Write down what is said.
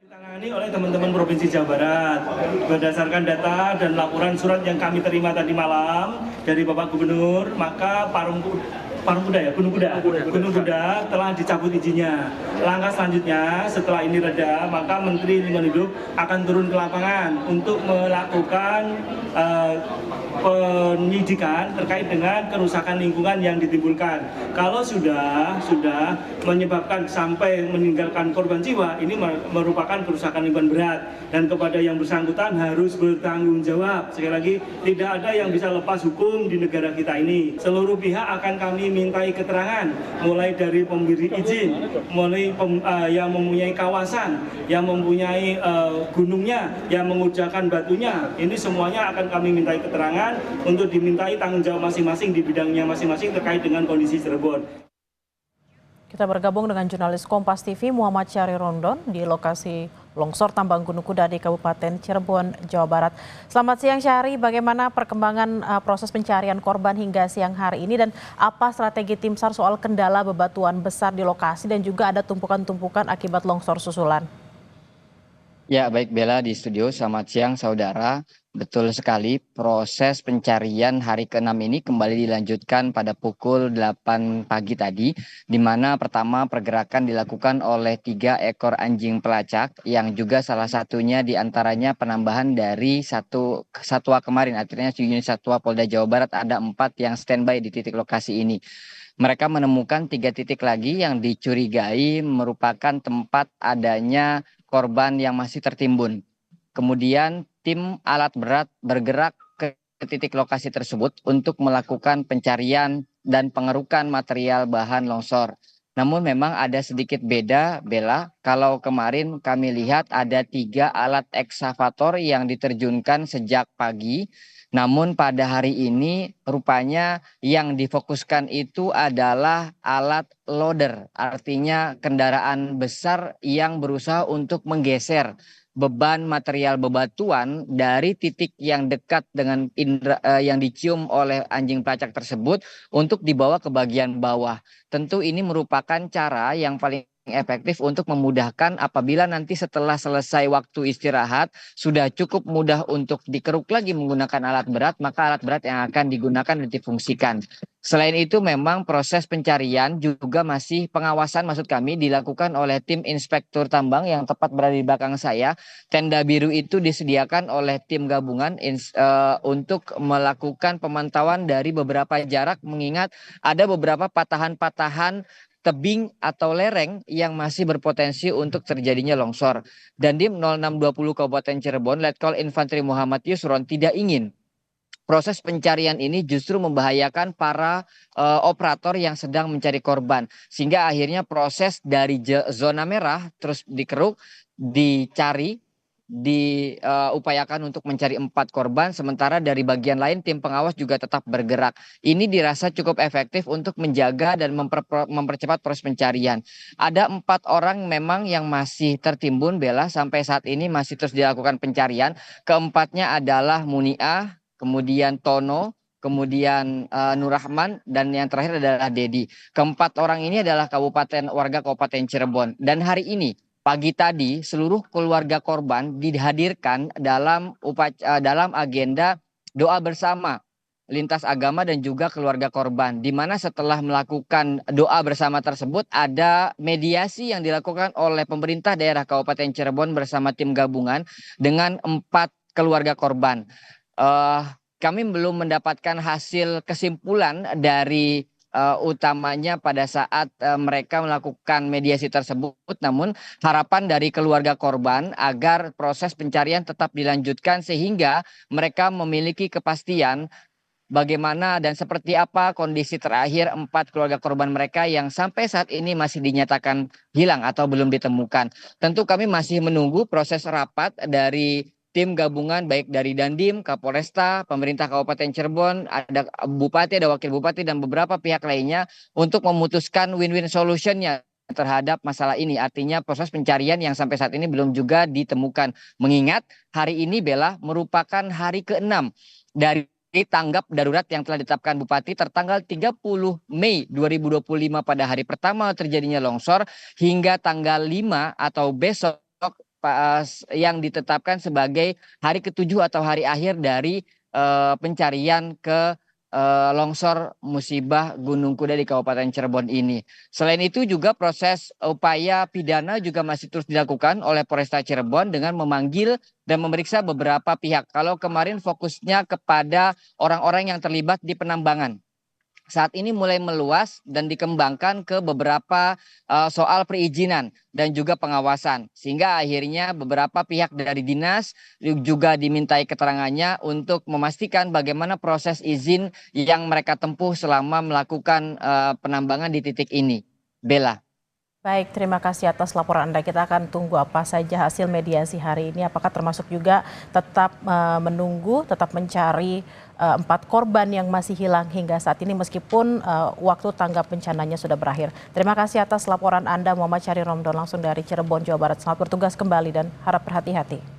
Ditangani oleh teman-teman Provinsi Jawa Barat berdasarkan data dan laporan surat yang kami terima tadi malam dari Bapak Gubernur, maka Gunung Kuda telah dicabut izinnya. Langkah selanjutnya setelah ini reda, maka Menteri Lingkungan Hidup akan turun ke lapangan untuk melakukan penyidikan terkait dengan kerusakan lingkungan yang ditimbulkan. Kalau sudah menyebabkan sampai meninggalkan korban jiwa, ini merupakan kerusakan lingkungan berat dan kepada yang bersangkutan harus bertanggung jawab. Sekali lagi, tidak ada yang bisa lepas hukum di negara kita ini. Seluruh pihak akan kami mintai keterangan, mulai dari pemberi izin, mulai yang mempunyai kawasan, yang mempunyai gunungnya, yang mengujakan batunya. Ini semuanya akan kami mintai keterangan untuk dimintai tanggung jawab masing-masing di bidangnya masing-masing terkait dengan kondisi Cirebon. Kita bergabung dengan jurnalis Kompas TV Muhammad Syahri Rondon di lokasi longsor tambang Gunung Kuda di Kabupaten Cirebon, Jawa Barat. Selamat siang Syahri, bagaimana perkembangan proses pencarian korban hingga siang hari ini dan apa strategi tim SAR soal kendala bebatuan besar di lokasi dan juga ada tumpukan-tumpukan akibat longsor susulan? Ya, baik Bella di studio. Selamat siang saudara. Betul sekali, proses pencarian hari ke-6 ini kembali dilanjutkan pada pukul 8 pagi tadi, di mana pertama pergerakan dilakukan oleh 3 ekor anjing pelacak, yang juga salah satunya diantaranya penambahan dari satu satwa kemarin, artinya unit satwa Polda Jawa Barat ada 4 yang standby di titik lokasi ini. Mereka menemukan 3 titik lagi yang dicurigai merupakan tempat adanya korban yang masih tertimbun. Kemudian tim alat berat bergerak ke titik lokasi tersebut untuk melakukan pencarian dan pengerukan material bahan longsor. Namun memang ada sedikit beda, Bella. Kalau kemarin kami lihat ada 3 alat ekskavator yang diterjunkan sejak pagi. Namun pada hari ini rupanya yang difokuskan itu adalah alat loader, artinya kendaraan besar yang berusaha untuk menggeser beban material bebatuan dari titik yang dekat dengan yang dicium oleh anjing pelacak tersebut untuk dibawa ke bagian bawah. Tentu ini merupakan cara yang paling efektif untuk memudahkan apabila nanti setelah selesai waktu istirahat sudah cukup mudah untuk dikeruk lagi menggunakan alat berat, maka alat berat yang akan digunakan dan difungsikan. Selain itu memang proses pencarian juga masih pengawasan maksud kami dilakukan oleh tim inspektur tambang yang tepat berada di belakang saya. Tenda biru itu disediakan oleh tim gabungan untuk melakukan pemantauan dari beberapa jarak mengingat ada beberapa patahan-patahan tebing atau lereng yang masih berpotensi untuk terjadinya longsor. Dan Dim 0620 Kabupaten Cirebon, Letkol Infanteri Muhammad Yusron tidak ingin proses pencarian ini justru membahayakan para operator yang sedang mencari korban. Sehingga akhirnya proses dari zona merah terus dikeruk, dicari, diupayakan untuk mencari 4 korban, sementara dari bagian lain tim pengawas juga tetap bergerak. Ini dirasa cukup efektif untuk menjaga dan mempercepat proses pencarian. Ada 4 orang memang yang masih tertimbun, Bella, sampai saat ini masih terus dilakukan pencarian. Keempatnya adalah Muniah, kemudian Tono, kemudian Nurrahman, dan yang terakhir adalah Dedi. Keempat orang ini adalah warga Kabupaten Cirebon. Dan hari ini pagi tadi seluruh keluarga korban dihadirkan dalam agenda doa bersama lintas agama dan juga keluarga korban, di mana setelah melakukan doa bersama tersebut ada mediasi yang dilakukan oleh pemerintah daerah Kabupaten Cirebon bersama tim gabungan dengan 4 keluarga korban. Kami belum mendapatkan hasil kesimpulan dari utamanya pada saat mereka melakukan mediasi tersebut, namun harapan dari keluarga korban agar proses pencarian tetap dilanjutkan sehingga mereka memiliki kepastian bagaimana dan seperti apa kondisi terakhir 4 keluarga korban mereka yang sampai saat ini masih dinyatakan hilang atau belum ditemukan. Tentu kami masih menunggu proses rapat dari tim gabungan baik dari Dandim, Kapolresta, pemerintah Kabupaten Cirebon, ada bupati, ada wakil bupati dan beberapa pihak lainnya untuk memutuskan win-win solutionnya terhadap masalah ini. Artinya proses pencarian yang sampai saat ini belum juga ditemukan. Mengingat hari ini Bella merupakan hari ke-6 dari tanggap darurat yang telah ditetapkan Bupati tertanggal 30 Mei 2025 pada hari pertama terjadinya longsor hingga tanggal 5 atau besok yang ditetapkan sebagai hari ketujuh atau hari akhir dari pencarian ke longsor musibah Gunung Kuda di Kabupaten Cirebon ini. Selain itu juga proses upaya pidana juga masih terus dilakukan oleh Polresta Cirebon dengan memanggil dan memeriksa beberapa pihak. Kalau kemarin fokusnya kepada orang-orang yang terlibat di penambangan, saat ini mulai meluas dan dikembangkan ke beberapa soal perizinan dan juga pengawasan. Sehingga akhirnya beberapa pihak dari dinas juga dimintai keterangannya untuk memastikan bagaimana proses izin yang mereka tempuh selama melakukan penambangan di titik ini. Bella. Baik, terima kasih atas laporan Anda. Kita akan tunggu apa saja hasil mediasi hari ini. Apakah termasuk juga tetap menunggu, tetap mencari 4 korban yang masih hilang hingga saat ini meskipun waktu tanggap bencananya sudah berakhir. Terima kasih atas laporan Anda, Muhammad Syahri Romdon langsung dari Cirebon, Jawa Barat. Selamat bertugas kembali dan harap berhati-hati.